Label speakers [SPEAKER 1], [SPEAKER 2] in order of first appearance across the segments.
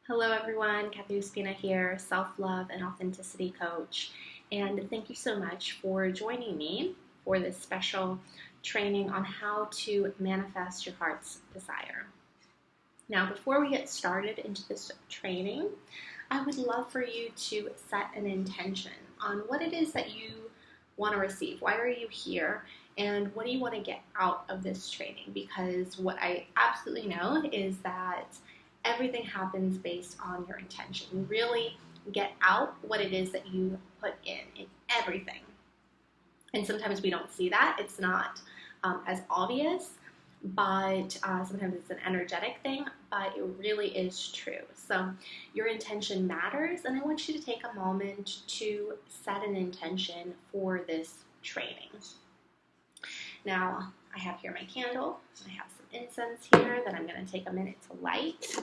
[SPEAKER 1] Hello everyone, Kathy Uspina here, self-love and authenticity coach. And thank you so much for joining me for this special training on how to manifest your heart's desire. Now, before we get started into this training, I would love for you to set an intention on what it is that you want to receive. Why are you here? And what do you want to get out of this training? Because what I absolutely know is that everything happens based on your intention. You really get out what it is that you put in everything. And sometimes we don't see that. It's not as obvious, but sometimes it's an energetic thing, but it really is true. So your intention matters, and I want you to take a moment to set an intention for this training. Now, I have here my candle. I have some incense here that I'm going to take a minute to light.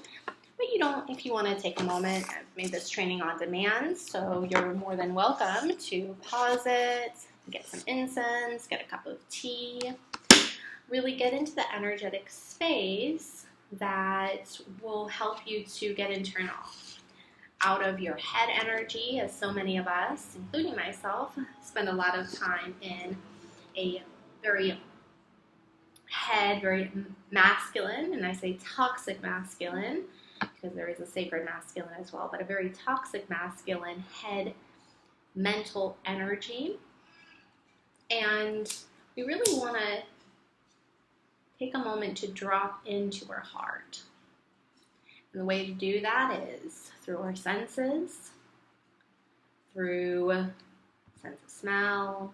[SPEAKER 1] But you don't, if you want to take a moment, I've made this training on demand, so you're more than welcome to pause it, get some incense, get a cup of tea, really get into the energetic space that will help you to get and turn off out of your head energy, as so many of us, including myself, spend a lot of time in a very masculine, and I say toxic masculine, because there is a sacred masculine as well, but a very toxic masculine head mental energy. And we really want to take a moment to drop into our heart. And the way to do that is through our senses, through sense of smell,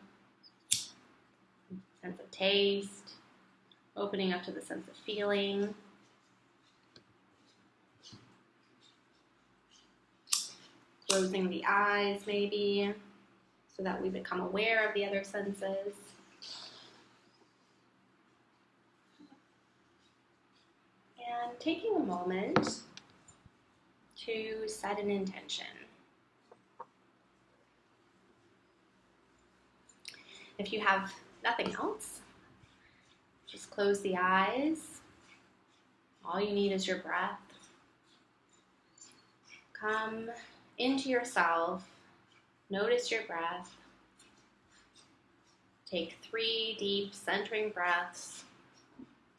[SPEAKER 1] sense of taste, opening up to the sense of feeling, closing the eyes maybe, so that we become aware of the other senses. And taking a moment to set an intention. If you have nothing else, just close the eyes. All you need is your breath. Come into yourself. Notice your breath. Take 3 deep centering breaths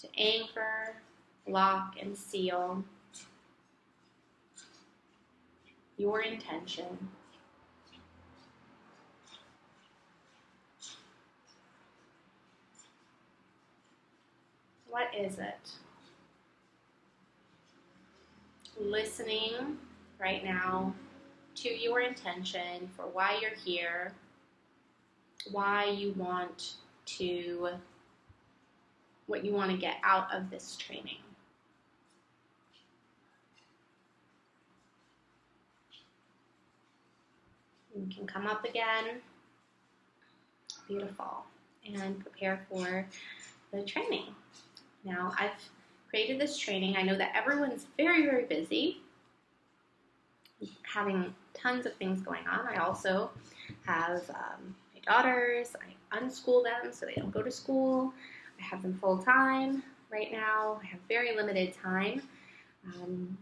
[SPEAKER 1] to anchor, lock, and seal your intention. What is it? Listening right now to your intention for why you're here, why you want to, what you want to get out of this training. You can come up again. Beautiful. And prepare for the training. Now, I've created this training. I know that everyone's very, very busy, having tons of things going on. I also have my daughters. I unschool them so they don't go to school. I have them full time right now. I have very limited time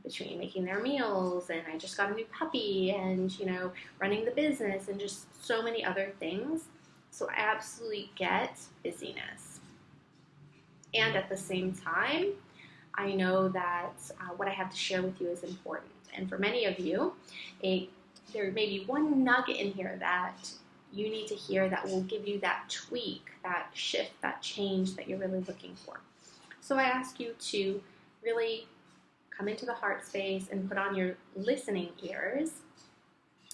[SPEAKER 1] between making their meals, and I just got a new puppy, and running the business, and just so many other things. So I absolutely get busyness. And at the same time, I know that what I have to share with you is important. And for many of you, there may be one nugget in here that you need to hear that will give you that tweak, that shift, that change that you're really looking for. So I ask you to really come into the heart space and put on your listening ears.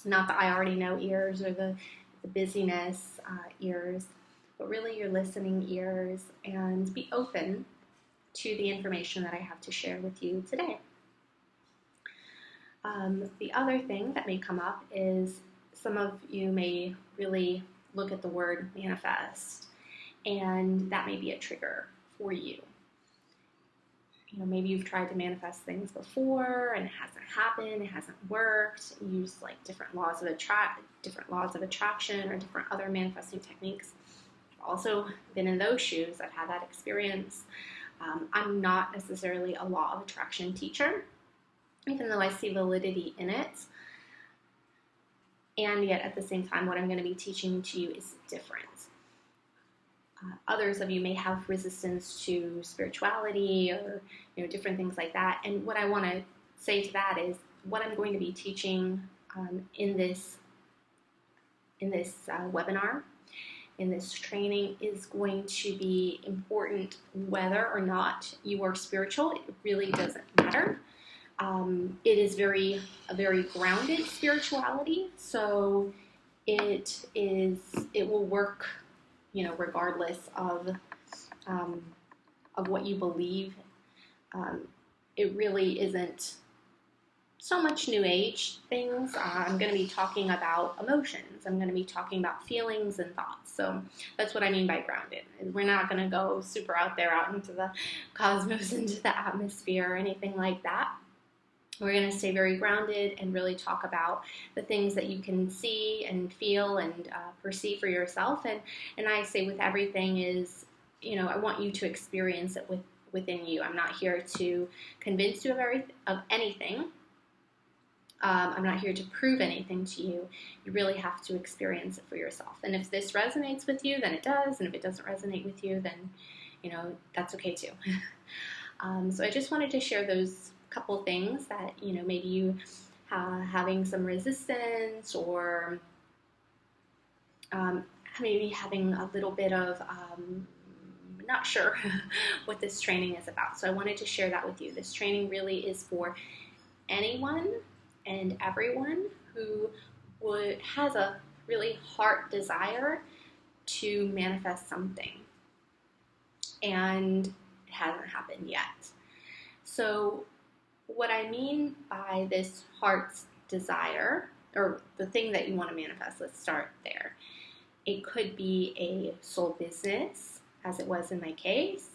[SPEAKER 1] Not the I already know ears or the busyness ears, but really your listening ears, and be open to the information that I have to share with you today. The other thing that may come up is some of you may really look at the word manifest, and that may be a trigger for you. Maybe you've tried to manifest things before and it hasn't happened, it hasn't worked. You use different laws of attraction or different other manifesting techniques. I've also been in those shoes. I've had that experience. I'm not necessarily a law of attraction teacher. even though I see validity in it. And yet at the same time, what I'm going to be teaching to you is different. Others of you may have resistance to spirituality or different things like that. And what I want to say to that is what I'm going to be teaching in this webinar, in this training, is going to be important whether or not you are spiritual. It really doesn't matter. It is a very grounded spirituality, so it will work, regardless of what you believe. It really isn't so much New Age things. I'm going to be talking about emotions. I'm going to be talking about feelings and thoughts. So that's what I mean by grounded. We're not going to go super out there, out into the cosmos, into the atmosphere, or anything like that. We're going to stay very grounded and really talk about the things that you can see and feel and perceive for yourself. And I say with everything is, I want you to experience it within you. I'm not here to convince you of anything. I'm not here to prove anything to you. You really have to experience it for yourself. And if this resonates with you, then it does. And if it doesn't resonate with you, then, that's okay too. So I just wanted to share those couple things that, maybe you having some resistance, or maybe having a little bit of not sure what this training is about. So I wanted to share that with you. This training really is for anyone and everyone who has a really heart desire to manifest something, and it hasn't happened yet. So what I mean by this heart's desire, or the thing that you want to manifest, let's start there. It could be a soul business, as it was in my case.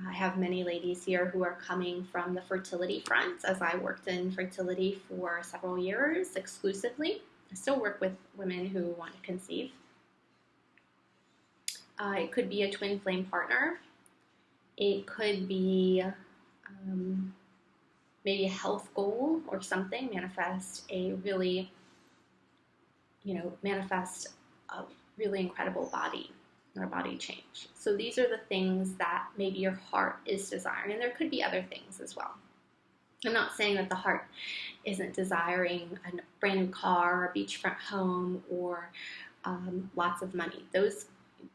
[SPEAKER 1] I have many ladies here who are coming from the fertility front, as I worked in fertility for several years exclusively. I still work with women who want to conceive. It could be a twin flame partner. It could be maybe a health goal or something. Manifest a really incredible body or body change. So these are the things that maybe your heart is desiring, and there could be other things as well. I'm not saying that the heart isn't desiring a brand new car, a beachfront home, or lots of money.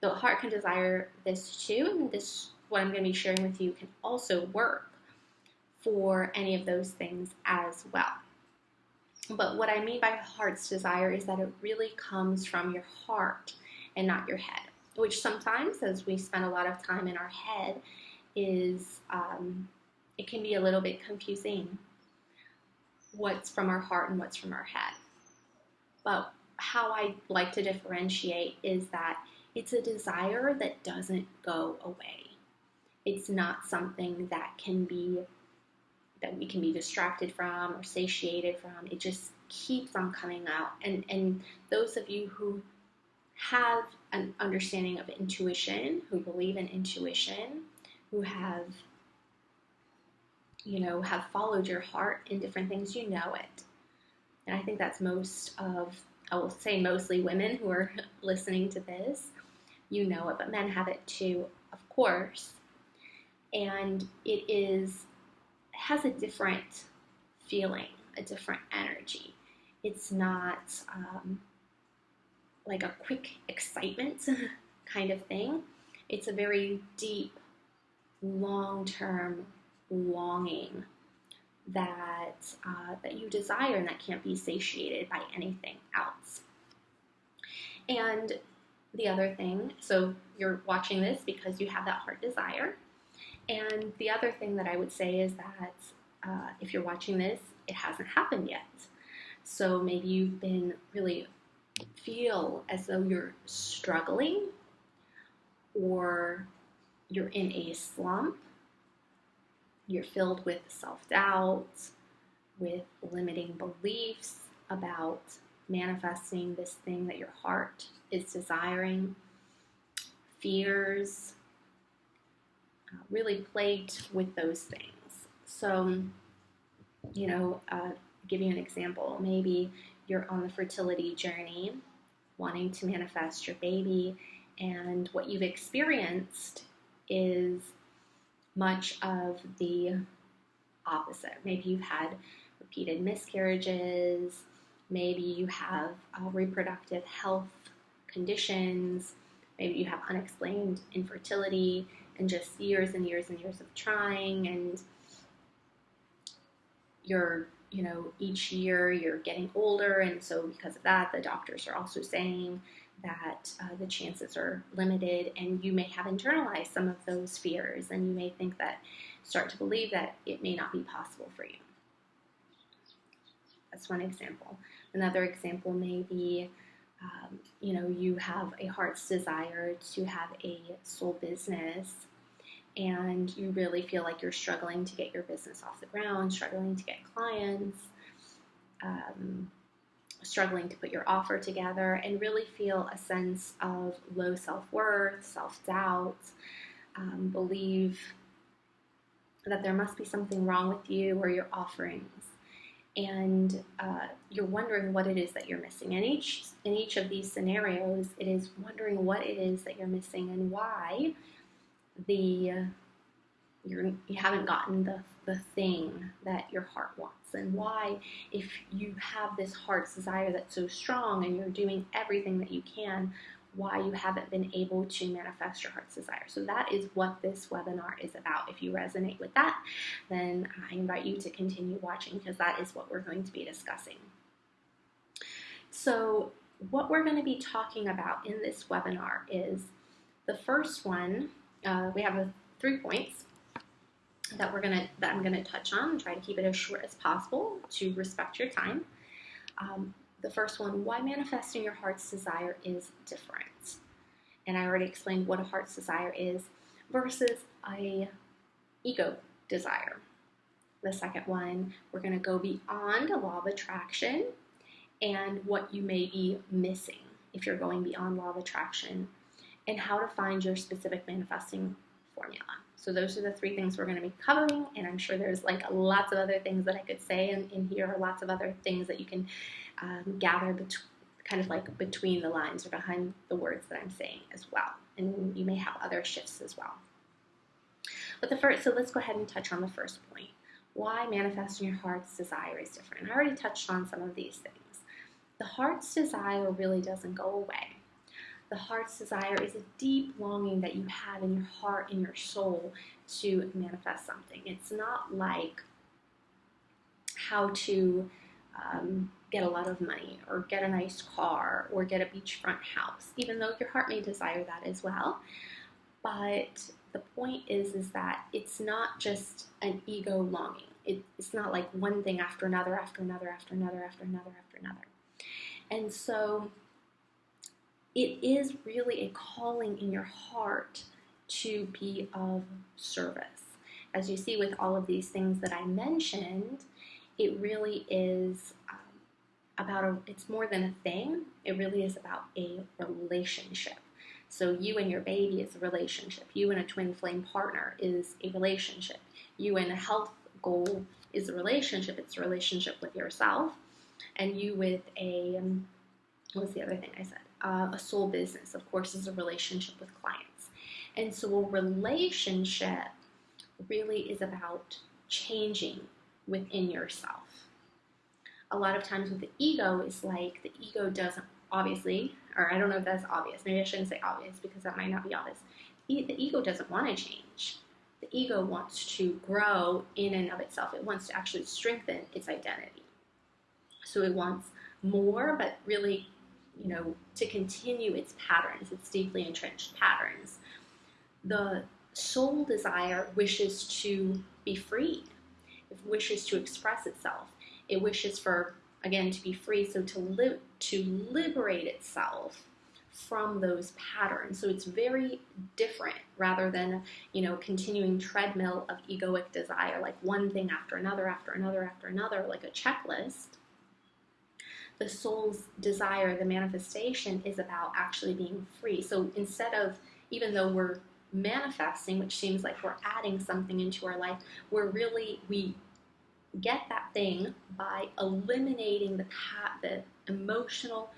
[SPEAKER 1] The heart can desire this too, and this, what I'm going to be sharing with you, can also work for any of those things as well. But what I mean by heart's desire is that it really comes from your heart and not your head, which sometimes, as we spend a lot of time in our head, is it can be a little bit confusing what's from our heart and what's from our head. But how I like to differentiate is that it's a desire that doesn't go away. It's not something that we can be distracted from or satiated from. It just keeps on coming out. And those of you who have an understanding of intuition, who believe in intuition, who have followed your heart in different things, you know it. And I think that's I will say mostly women who are listening to this, you know it, but men have it too, of course. And it has a different feeling, a different energy. It's not like a quick excitement kind of thing. It's a very deep, long-term longing that you desire and that can't be satiated by anything else. And the other thing, so you're watching this because you have that heart desire. And the other thing that I would say is that if you're watching this, it hasn't happened yet. So maybe you've been really feel as though you're struggling, or you're in a slump. You're filled with self-doubt, with limiting beliefs about manifesting this thing that your heart is desiring, fears, really plagued with those things. So Give you an example. Maybe you're on the fertility journey, wanting to manifest your baby, and what you've experienced is much of the opposite. Maybe you've had repeated miscarriages, maybe you have reproductive health conditions, maybe you have unexplained infertility and just years and years and years of trying, and each year you're getting older, and so because of that, the doctors are also saying that the chances are limited, and you may have internalized some of those fears, and you may start to believe that it may not be possible for you. That's one example. Another example may be, you have a heart's desire to have a soul business, and you really feel like you're struggling to get your business off the ground, struggling to get clients, struggling to put your offer together, and really feel a sense of low self-worth, self-doubt, believe that there must be something wrong with you or your offerings, and you're wondering what it is that you're missing. In each of these scenarios, it is wondering what it is that you're missing and why you haven't gotten the thing that your heart wants, and why, if you have this heart's desire that's so strong and you're doing everything that you can, why you haven't been able to manifest your heart's desire. So that is what this webinar is about. If you resonate with that, then I invite you to continue watching, because that is what we're going to be discussing. So what we're going to be talking about in this webinar is the first one. We have 3 points that I'm gonna touch on and try to keep it as short as possible to respect your time. The first one, why manifesting your heart's desire is different. And I already explained what a heart's desire is versus a ego desire. The second one, we're going to go beyond the law of attraction and what you may be missing if you're going beyond law of attraction, and how to find your specific manifesting formula. So those are the 3 things we're going to be covering, and I'm sure there's lots of other things that I could say in here, lots of other things that you can gather between the lines or behind the words that I'm saying as well. And you may have other shifts as well. But so let's go ahead and touch on the first point. Why manifesting your heart's desire is different. I already touched on some of these things. The heart's desire really doesn't go away. The heart's desire is a deep longing that you have in your heart, in your soul, to manifest something. It's not like how to get a lot of money or get a nice car or get a beachfront house, even though your heart may desire that as well. But the point is that it's not just an ego longing. It's not like one thing after another, after another, after another, after another, after another. And so it is really a calling in your heart to be of service. As you see with all of these things that I mentioned, it really is it's more than a thing. It really is about a relationship. So you and your baby is a relationship. You and a twin flame partner is a relationship. You and a health goal is a relationship. It's a relationship with yourself. And you with what was the other thing I said? A soul business, of course, is a relationship with clients. And so a relationship really is about changing within yourself. A lot of times with the ego, is like the ego doesn't, obviously, or I don't know if that's obvious. Maybe I shouldn't say obvious because that might not be obvious. The ego doesn't want to change. The ego wants to grow in and of itself. It wants to actually strengthen its identity. So it wants more, but really, to continue its patterns, its deeply entrenched patterns. The soul desire wishes to be freed. It wishes to express itself. It wishes for, again, to be free, so to liberate itself from those patterns. So it's very different rather than, continuing treadmill of egoic desire, like one thing after another, after another, after another, like a checklist. The soul's desire, the manifestation, is about actually being free. So instead of, even though we're manifesting, which seems like we're adding something into our life, we're really, we get that thing by eliminating the emotional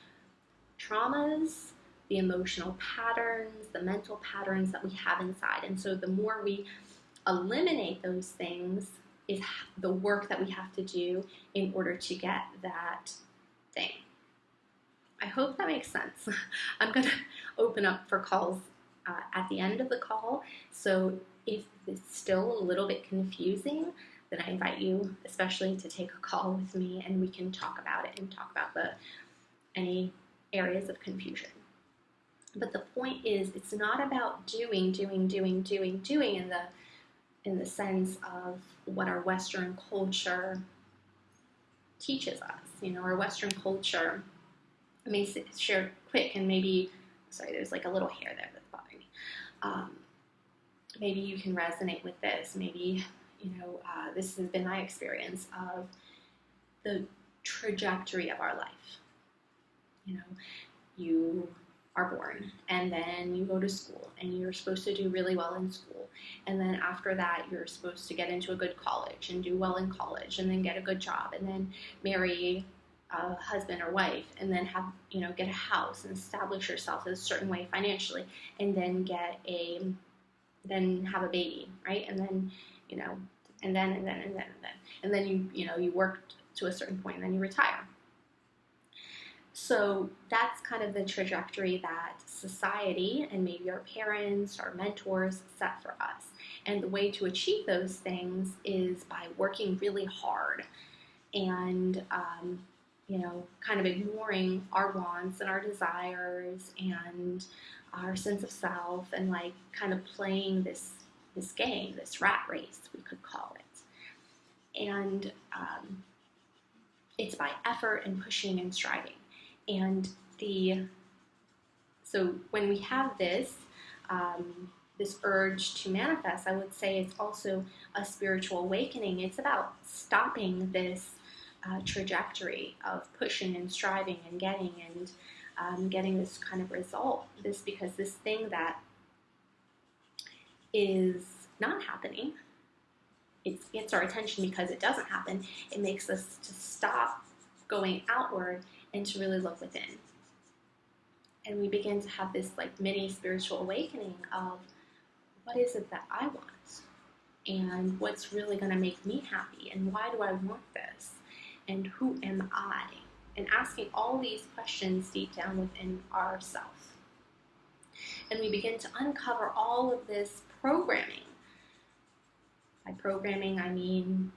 [SPEAKER 1] traumas, the emotional patterns, the mental patterns that we have inside. And so the more we eliminate those things is the work that we have to do in order to get that thing. I hope that makes sense. I'm going to open up for calls at the end of the call. So if it's still a little bit confusing, then I invite you especially to take a call with me and we can talk about it and talk about any areas of confusion. But the point is, it's not about doing in the sense of what our Western culture teaches us. You know, our Western culture, let me share quick, and maybe, sorry, there's like a little hair there that's bothering me. Maybe you can resonate with this. Maybe, this has been my experience of the trajectory of our life. You know, you are born and then you go to school and you're supposed to do really well in school. And then after that, you're supposed to get into a good college and do well in college and then get a good job and then marry a husband or wife and then have, get a house and establish yourself in a certain way financially and then then have a baby, right? And then, and then you work to a certain point and then you retire. So that's kind of the trajectory that society and maybe our parents, our mentors set for us. And the way to achieve those things is by working really hard and, kind of ignoring our wants and our desires and our sense of self and like kind of playing this game, this rat race, we could call it. And it's by effort and pushing and striving. And so when we have this urge to manifest, I would say it's also a spiritual awakening. It's about stopping this trajectory of pushing and striving and getting this kind of result. Because this thing that is not happening, it gets our attention because it doesn't happen. It makes us to stop going outward and to really look within. And we begin to have this like mini spiritual awakening of what is it that I want? And what's really going to make me happy? And why do I want this? And who am I? And asking all these questions deep down within ourselves. And we begin to uncover all of this programming. By programming, I mean,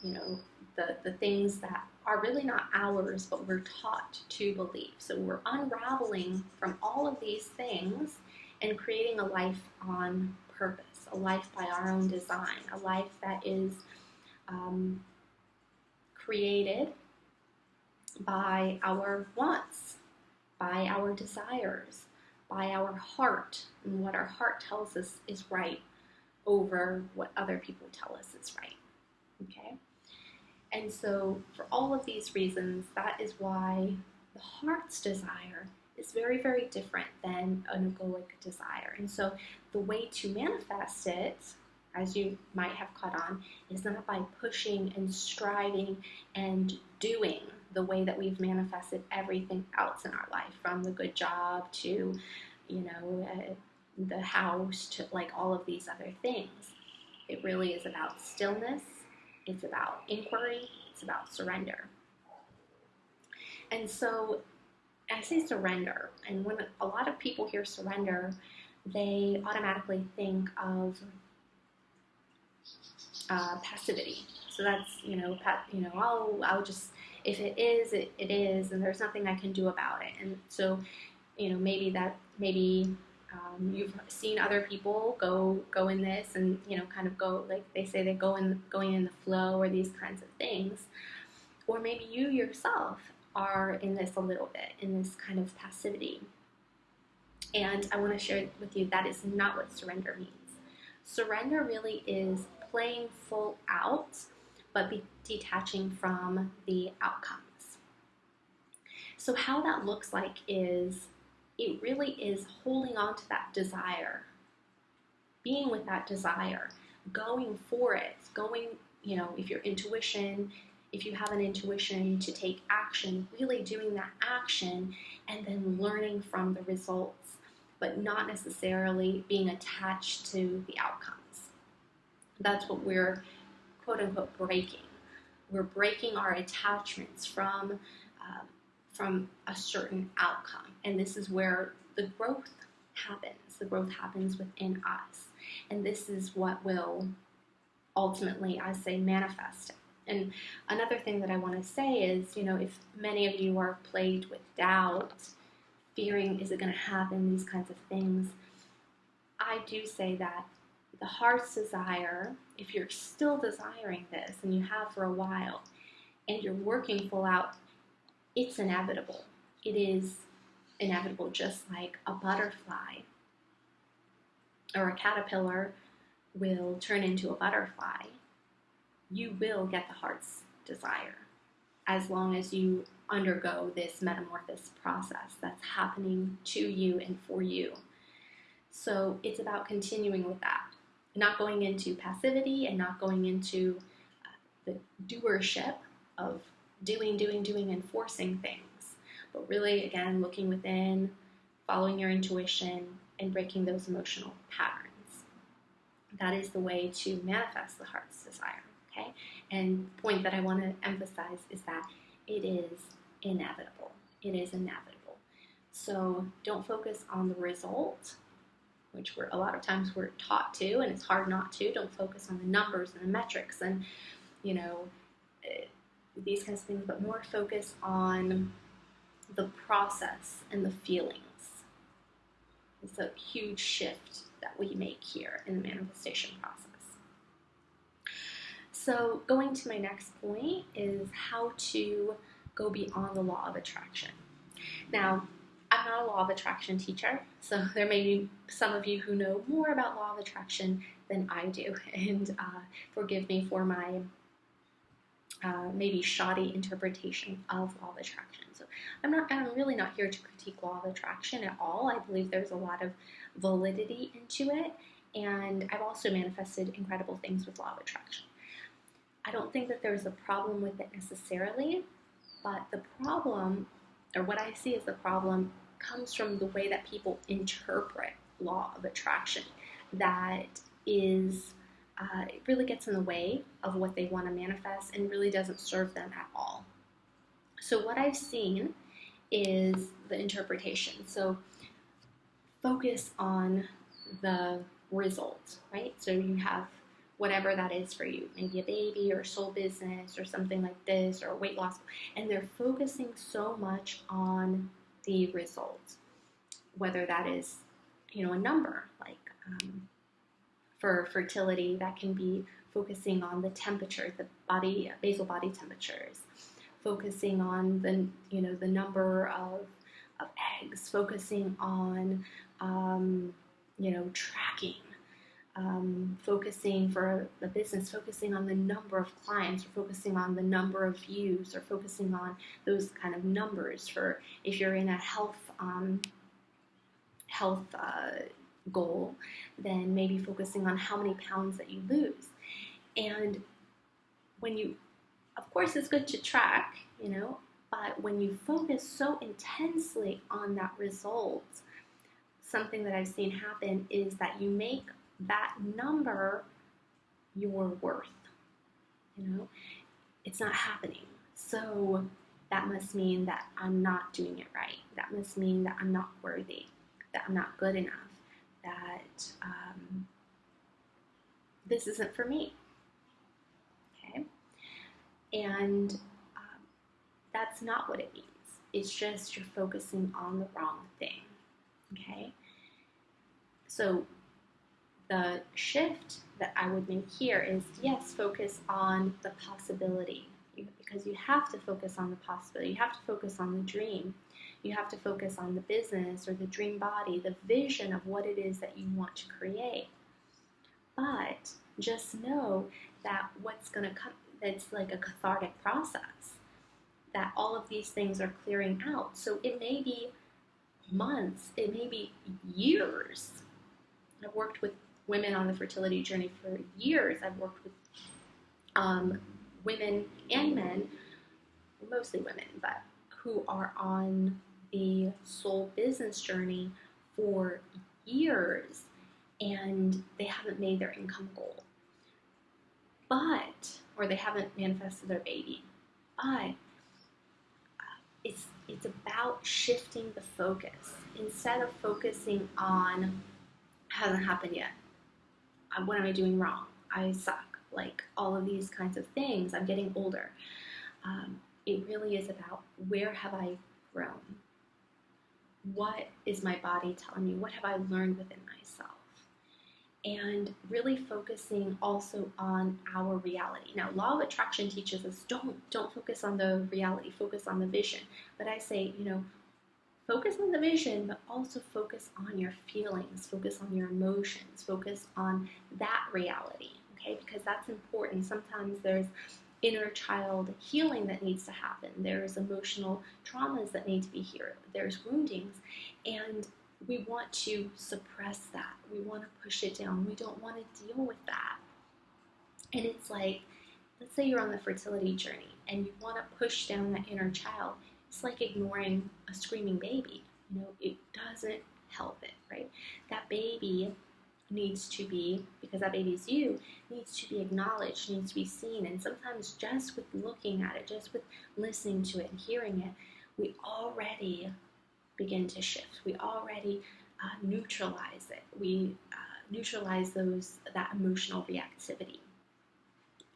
[SPEAKER 1] the things that are really not ours, but we're taught to believe. So we're unraveling from all of these things and creating a life on purpose, a life by our own design, a life that is created by our wants, by our desires, by our heart, and what our heart tells us is right over what other people tell us is right. Okay? And so for all of these reasons, that is why the heart's desire is very, very different than an egoic desire. And so the way to manifest it, as you might have caught on, is not by pushing and striving and doing the way that we've manifested everything else in our life, from the good job to, the house to like all of these other things. It really is about stillness. It's about inquiry. It's about surrender. And so I say surrender, and when a lot of people hear surrender, they automatically think of passivity. So that's, I'll just, if it is, it is, and there's nothing I can do about it. And so, maybe you've seen other people go in this and, kind of go, like they say, they going in the flow or these kinds of things. Or maybe you yourself are in this a little bit, in this kind of passivity. And I want to share with you that is not what surrender means. Surrender really is playing full out, but detaching from the outcomes. So how that looks like is, it really is holding on to that desire, being with that desire, going for it, going if you have an intuition to take action, really doing that action and then learning from the results, but not necessarily being attached to the outcomes. That's what we're quote unquote breaking. We're breaking our attachments from a certain outcome. And this is where the growth happens. The growth happens within us. And this is what will ultimately, I say, manifest it. And another thing that I want to say is, if many of you are plagued with doubt, fearing, is it going to happen, these kinds of things, I do say that the heart's desire, if you're still desiring this, and you have for a while, and you're working full out, it's inevitable. It is inevitable, just like a butterfly or a caterpillar will turn into a butterfly. You will get the heart's desire as long as you undergo this metamorphosis process that's happening to you and for you. So it's about continuing with that, not going into passivity and not going into the doership of doing, and forcing things, but really, again, looking within, following your intuition, and breaking those emotional patterns. That is the way to manifest the heart's desire, okay? And the point that I want to emphasize is that it is inevitable. It is inevitable. So don't focus on the result, which a lot of times we're taught to, and it's hard not to. Don't focus on the numbers and the metrics and, these kinds of things, but more focus on the process and the feelings. It's a huge shift that we make here in the manifestation process. So going to my next point is how to go beyond the law of attraction. Now, I'm not a law of attraction teacher, so there may be some of you who know more about law of attraction than I do, and forgive me for my maybe shoddy interpretation of law of attraction. So I'm really not here to critique law of attraction at all. I believe there's a lot of validity into it, and I've also manifested incredible things with law of attraction. I don't think that there's a problem with it necessarily, but the problem, or what I see as the problem, comes from the way that people interpret law of attraction. That is, it really gets in the way of what they want to manifest and really doesn't serve them at all. So what I've seen is the interpretation. So focus on the result, right? So you have whatever that is for you, maybe a baby or a soul business or something like this, or weight loss, and they're focusing so much on the result, whether that is, a number, like for fertility, that can be focusing on the temperature, the basal body temperatures, focusing on the number of eggs, focusing on tracking, focusing for the business, focusing on the number of clients, or focusing on the number of views, or focusing on those kind of numbers. For if you're in a health goal, then maybe focusing on how many pounds that you lose. And of course it's good to track, but when you focus so intensely on that result, something that I've seen happen is that you make that number your worth. It's not happening. So that must mean that I'm not doing it right. That must mean that I'm not worthy, that I'm not good enough, that this isn't for me. Okay? And that's not what it means. It's just you're focusing on the wrong thing. Okay? So the shift that I would make here is, yes, focus on the possibility, because you have to focus on the possibility. You have to focus on the dream. You have to focus on the business or the dream body, the vision of what it is that you want to create. But just know that what's going to come, it's like a cathartic process, that all of these things are clearing out. So it may be months, it may be years. I've worked with women on the fertility journey for years. I've worked with um, women and men, mostly women, but who are on the soul business journey for years and they haven't made their income goal, or they haven't manifested their baby, but it's about shifting the focus. Instead of focusing on hasn't happened yet, what am I doing wrong? I suck. Like all of these kinds of things. I'm getting older. It really is about where have I grown? What is my body telling me? What have I learned within myself? And really focusing also on our reality. Now, law of attraction teaches us don't focus on the reality, focus on the vision. But I say, focus on the vision, but also focus on your feelings, focus on your emotions, focus on that reality, okay? Because that's important. Sometimes there's inner child healing that needs to happen. There's emotional traumas that need to be healed. There's woundings, and we want to suppress that. We want to push it down. We don't want to deal with that. And it's like, let's say you're on the fertility journey and you want to push down that inner child. It's like ignoring a screaming baby. It doesn't help it, right? That baby needs to be, because that baby is you, needs to be acknowledged, needs to be seen. And sometimes just with looking at it, just with listening to it and hearing it, we already begin to shift. We already neutralize it. We neutralize that emotional reactivity.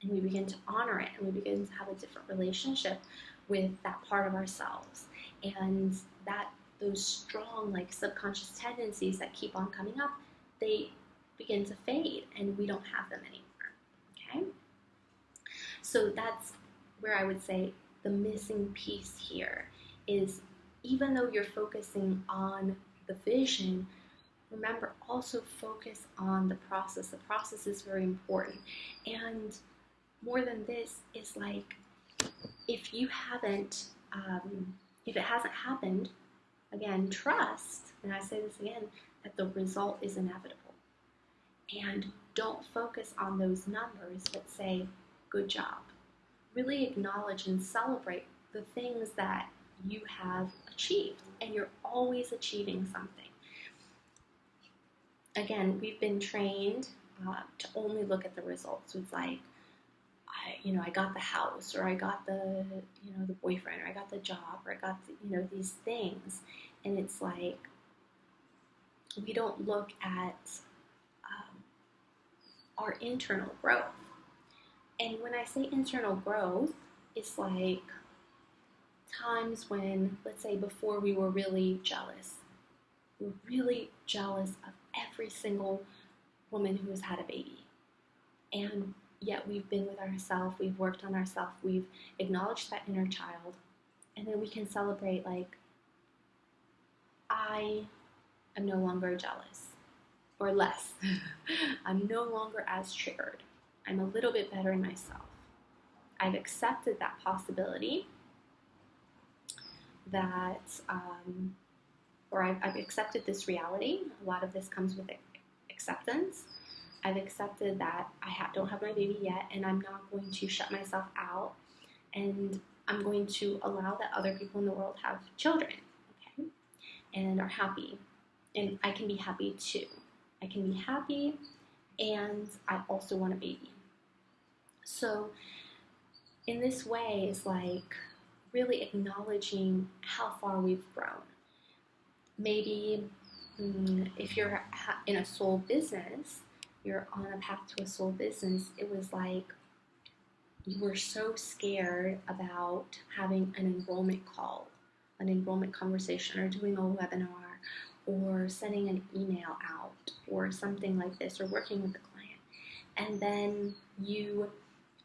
[SPEAKER 1] And we begin to honor it, and we begin to have a different relationship with that part of ourselves. And that those strong, like, subconscious tendencies that keep on coming up, they begin to fade, and we don't have them anymore. Okay? So that's where I would say the missing piece here is, even though you're focusing on the vision, remember, also focus on the process. The process is very important. And more than this is like, if you haven't, if it hasn't happened, again, trust, and I say this again, that the result is inevitable. And don't focus on those numbers, but say, good job. Really acknowledge and celebrate the things that you have achieved, and you're always achieving something. Again, we've been trained to only look at the results. It's like, I got the house, or I got the boyfriend, or I got the job, or I got these things, and it's like we don't look at our internal growth. And when I say internal growth, it's like times when, let's say, before we were really jealous. We're really jealous of every single woman who has had a baby. And yet we've been with ourselves, we've worked on ourselves, we've acknowledged that inner child, and then we can celebrate, like, I am no longer jealous, or less. I'm no longer as triggered. I'm a little bit better in myself. I've accepted that possibility that, or I've accepted this reality. A lot of this comes with acceptance. I've accepted that I don't have my baby yet, and I'm not going to shut myself out, and I'm going to allow that other people in the world have children, okay, and are happy, and I can be happy too. I can be happy, and I also want a baby. So in this way, it's like really acknowledging how far we've grown. Maybe if you're in a soul business, you're on a path to a soul business, it was like you were so scared about having an enrollment call, an enrollment conversation, or doing a webinar, or sending an email out, or something like this, or working with a client. And then you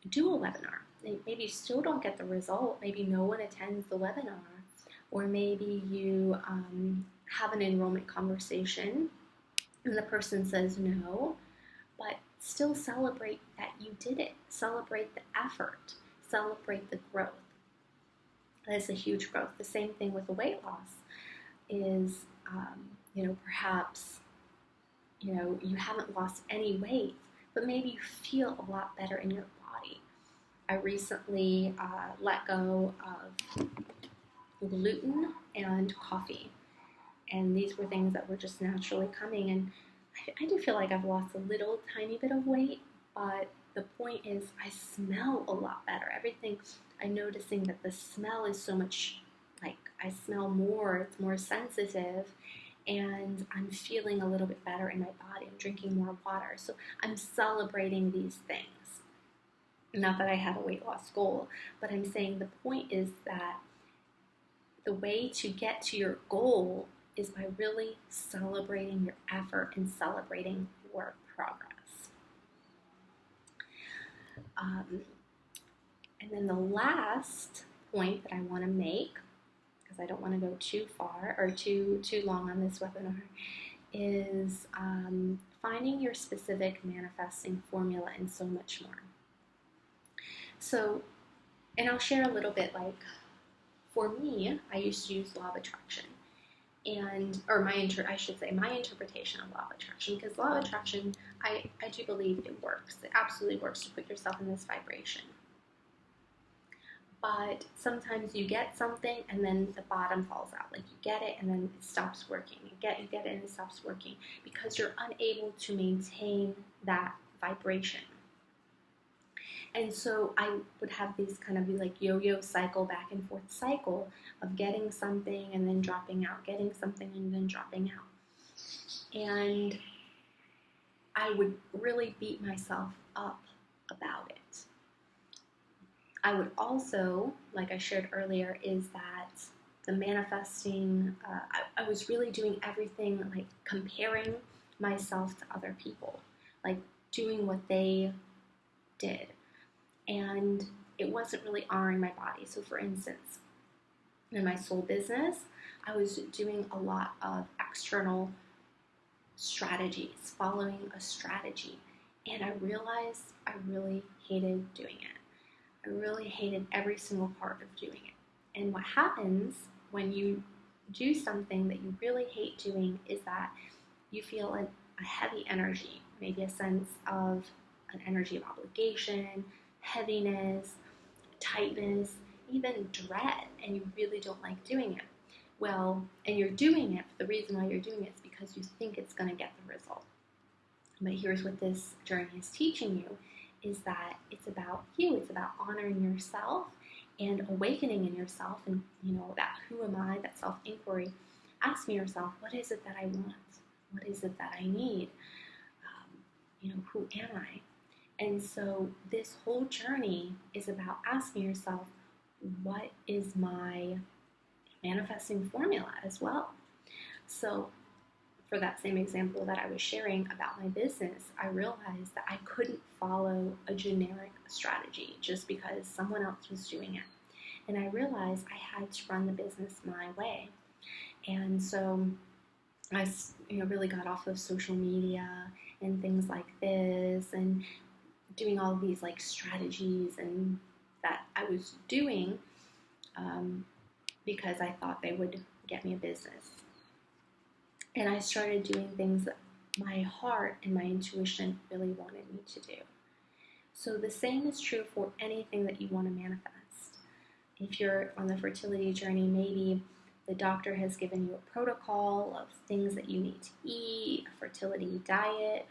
[SPEAKER 1] do a webinar. Maybe you still don't get the result. Maybe no one attends the webinar. Or maybe you have an enrollment conversation and the person says no, but still celebrate that you did it. Celebrate the effort. Celebrate the growth. That's a huge growth. The same thing with the weight loss is, perhaps, you haven't lost any weight, but maybe you feel a lot better in your body. I recently let go of gluten and coffee. And these were things that were just naturally coming. And I do feel like I've lost a little tiny bit of weight, but the point is I smell a lot better. Everything, I'm noticing that the smell is so much, like I smell more, it's more sensitive, and I'm feeling a little bit better in my body. I'm drinking more water. So I'm celebrating these things. Not that I had a weight loss goal, but I'm saying the point is that the way to get to your goal is by really celebrating your effort and celebrating your progress. And then the last point that I want to make, because I don't want to go too far or too long on this webinar, is finding your specific manifesting formula and so much more. So, and I'll share a little bit, like, for me, I used to use law of attraction. My interpretation of law of attraction, because law of attraction, I do believe it works. It absolutely works to put yourself in this vibration. But sometimes you get something and then the bottom falls out. Like you get it and then it stops working. You get it and it stops working because you're unable to maintain that vibration. And so I would have these kind of like yo-yo cycle, back and forth cycle of getting something and then dropping out, getting something and then dropping out. And I would really beat myself up about it. I would also, like I shared earlier, is that the manifesting, I was really doing everything like comparing myself to other people, like doing what they did. And it wasn't really honoring my body. So for instance, in my soul business, I was doing a lot of external strategies, following a strategy. And I realized I really hated doing it. I really hated every single part of doing it. And what happens when you do something that you really hate doing is that you feel a heavy energy, maybe a sense of an energy of obligation, heaviness, tightness, even dread, and you really don't like doing it. Well, and you're doing it, the reason why you're doing it is because you think it's going to get the result. But here's what this journey is teaching you, is that it's about you, it's about honoring yourself and awakening in yourself, and that who am I, that self-inquiry, asking yourself, what is it that I want? What is it that I need? Who am I? And so this whole journey is about asking yourself, what is my manifesting formula as well? So for that same example that I was sharing about my business, I realized that I couldn't follow a generic strategy just because someone else was doing it. And I realized I had to run the business my way. And so I really got off of social media and things like this and doing all of these like strategies and that I was doing because I thought they would get me a business. And I started doing things that my heart and my intuition really wanted me to do. So the same is true for anything that you want to manifest. If you're on the fertility journey, maybe the doctor has given you a protocol of things that you need to eat, a fertility diet,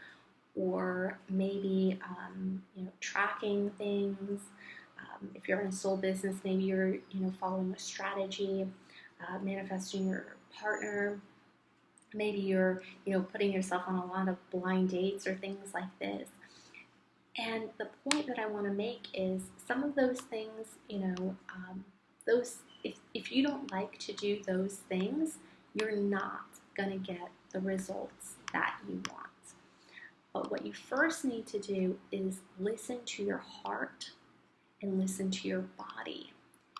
[SPEAKER 1] or maybe tracking things. If you're in a soul business, maybe you're following a strategy, manifesting your partner. Maybe you're putting yourself on a lot of blind dates or things like this. And the point that I want to make is some of those things, if you don't like to do those things, you're not going to get the results that you want. But what you first need to do is listen to your heart and listen to your body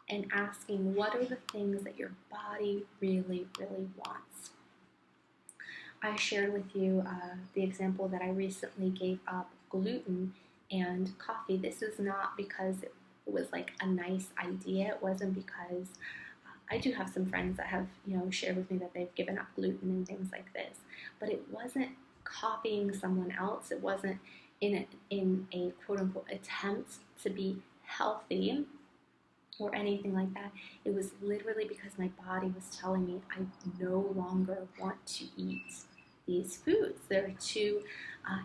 [SPEAKER 1] and asking what are the things that your body really, really wants. I shared with you the example that I recently gave up gluten and coffee. This is not because it was like a nice idea. It wasn't because I do have some friends that have shared with me that they've given up gluten and things like this. But it wasn't copying someone else. It wasn't in a quote unquote attempt to be healthy or anything like that. It was literally because my body was telling me I no longer want to eat these foods. They're too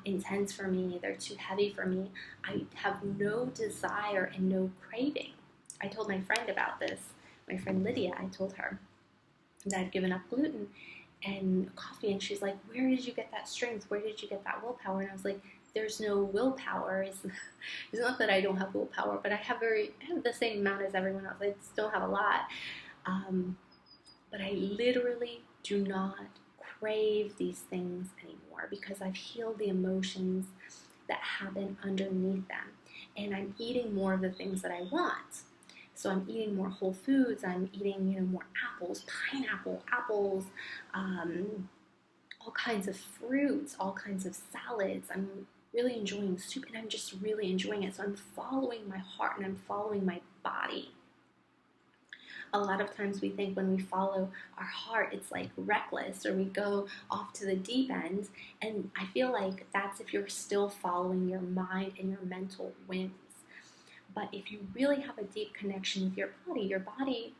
[SPEAKER 1] intense for me. They're too heavy for me. I have no desire and no craving. I told my friend about this. My friend Lydia, I told her that I'd given up gluten and coffee, and she's like, "Where did you get that strength? Where did you get that willpower?" And I was like, "There's no willpower. It's not that I don't have willpower, but I have the same amount as everyone else. I still have a lot, but I literally do not crave these things anymore because I've healed the emotions that happen underneath them, and I'm eating more of the things that I want." So I'm eating more whole foods. I'm eating, more apples, pineapple, apples, all kinds of fruits, all kinds of salads. I'm really enjoying soup, and I'm just really enjoying it. So I'm following my heart and I'm following my body. A lot of times we think when we follow our heart, it's like reckless, or we go off to the deep end. And I feel like that's if you're still following your mind and your mental whims. But if you really have a deep connection with your body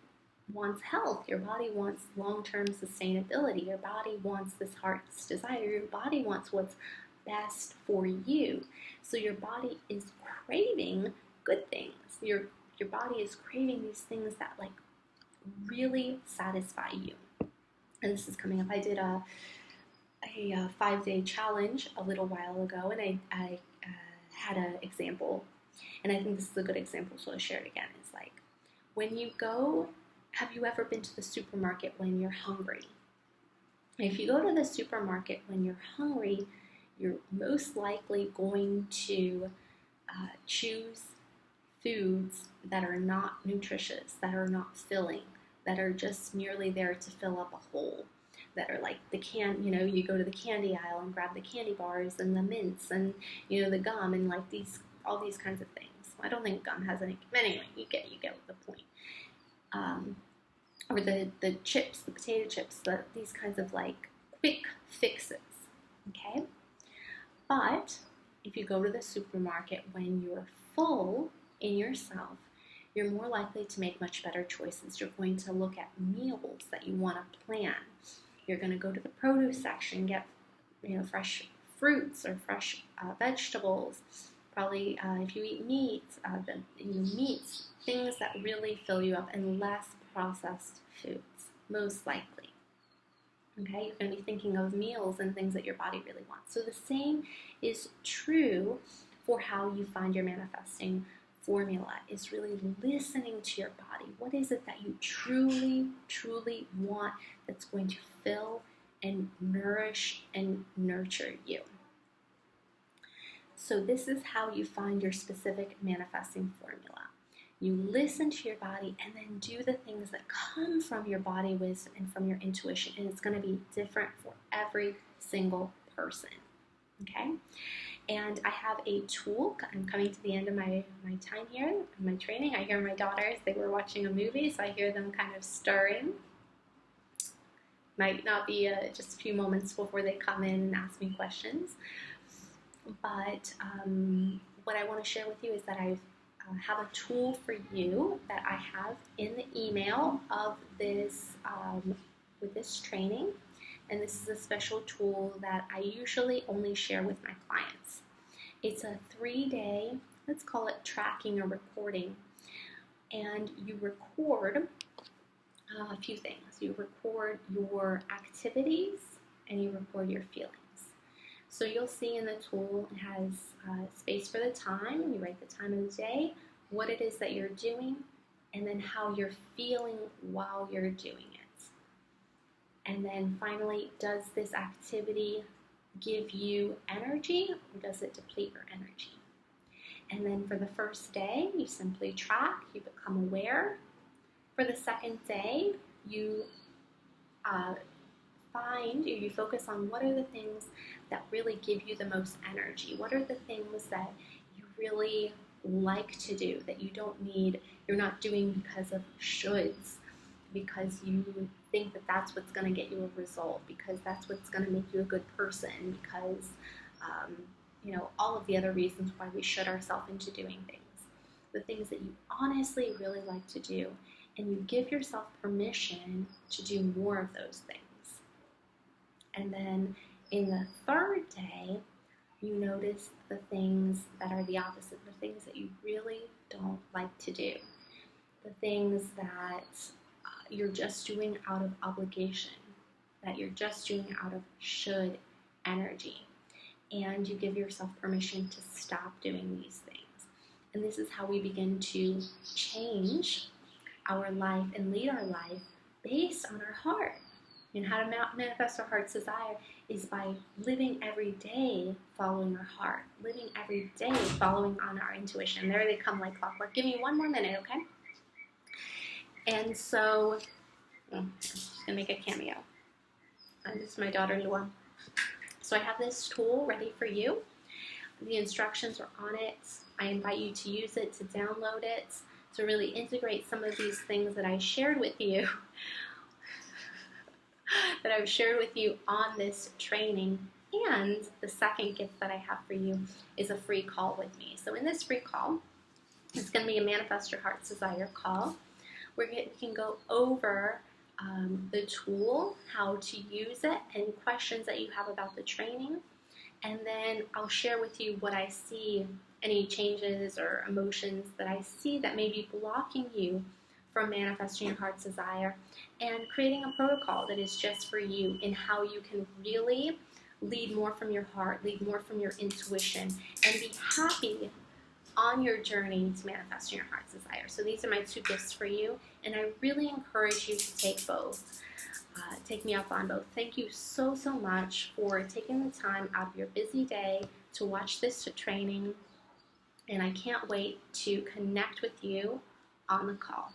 [SPEAKER 1] wants health, your body wants long-term sustainability, your body wants this heart's desire, your body wants what's best for you. So your body is craving good things. Your body is craving these things that like really satisfy you. And this is coming up. I did a 5-day challenge a little while ago, and I had an example. And I think this is a good example, so I'll share it again. It's like, when you go, have you ever been to the supermarket when you're hungry? If you go to the supermarket when you're hungry, you're most likely going to choose foods that are not nutritious, that are not filling, that are just merely there to fill up a hole, that are like you go to the candy aisle and grab the candy bars and the mints and, the gum and like all these kinds of things. I don't think gum has any. Anyway, you get the point. Or the chips, the potato chips, these kinds of like quick fixes. Okay, but if you go to the supermarket when you're full in yourself, you're more likely to make much better choices. You're going to look at meals that you want to plan. You're going to go to the produce section, get fresh fruits or fresh vegetables. Probably if you eat meat, meats, things that really fill you up, and less processed foods, most likely. Okay, you're going to be thinking of meals and things that your body really wants. So the same is true for how you find your manifesting formula, is really listening to your body. What is it that you truly, truly want that's going to fill and nourish and nurture you? So this is how you find your specific manifesting formula. You listen to your body and then do the things that come from your body wisdom and from your intuition. And it's going to be different for every single person. Okay? And I have a tool. I'm coming to the end of my time here, my training. I hear my daughters, they were watching a movie, so I hear them kind of stirring. Might not be just a few moments before they come in and ask me questions. But what I want to share with you is that I have a tool for you that I have in the email of this with this training, and this is a special tool that I usually only share with my clients. It's a 3-day, let's call it tracking or recording, and you record a few things. You record your activities and you record your feelings. So you'll see in the tool it has space for the time. You write the time of the day, what it is that you're doing, and then how you're feeling while you're doing it. And then finally, does this activity give you energy or does it deplete your energy? And then for the first day, you simply track, you become aware. For the second day, you you focus on what are the things that really give you the most energy. What are the things that you really like to do, that you don't need, you're not doing because of shoulds, because you think that that's what's going to get you a result, because that's what's going to make you a good person, because, all of the other reasons why we should ourselves into doing things. the things that you honestly really like to do, and you give yourself permission to do more of those things. And then in the third day, you notice the things that are the opposite, the things that you really don't like to do, the things that you're just doing out of obligation, that you're just doing out of should energy. And you give yourself permission to stop doing these things. And this is how we begin to change our life and lead our life based on our heart. And how to manifest our heart's desire is by living every day following our heart, living every day following on our intuition. There they come like clockwork. Give me one more minute, okay? And so, I'm just going to make a cameo. This is my daughter, Lua. So I have this tool ready for you. The instructions are on it. I invite you to use it, to download it, to really integrate some of these things that I shared with you, that I've shared with you on this training. And the second gift that I have for you is a free call with me. So in this free call, it's going to be a Manifest Your Heart's Desire call, where we can go over the tool, how to use it, and questions that you have about the training. And then I'll share with you what I see, any changes or emotions that I see that may be blocking you from manifesting your heart's desire, and creating a protocol that is just for you in how you can really lead more from your heart, lead more from your intuition, and be happy on your journey to manifesting your heart's desire. So these are my two gifts for you, and I really encourage you to take both. Take me up on both. Thank you so much for taking the time out of your busy day to watch this training, and I can't wait to connect with you on the call.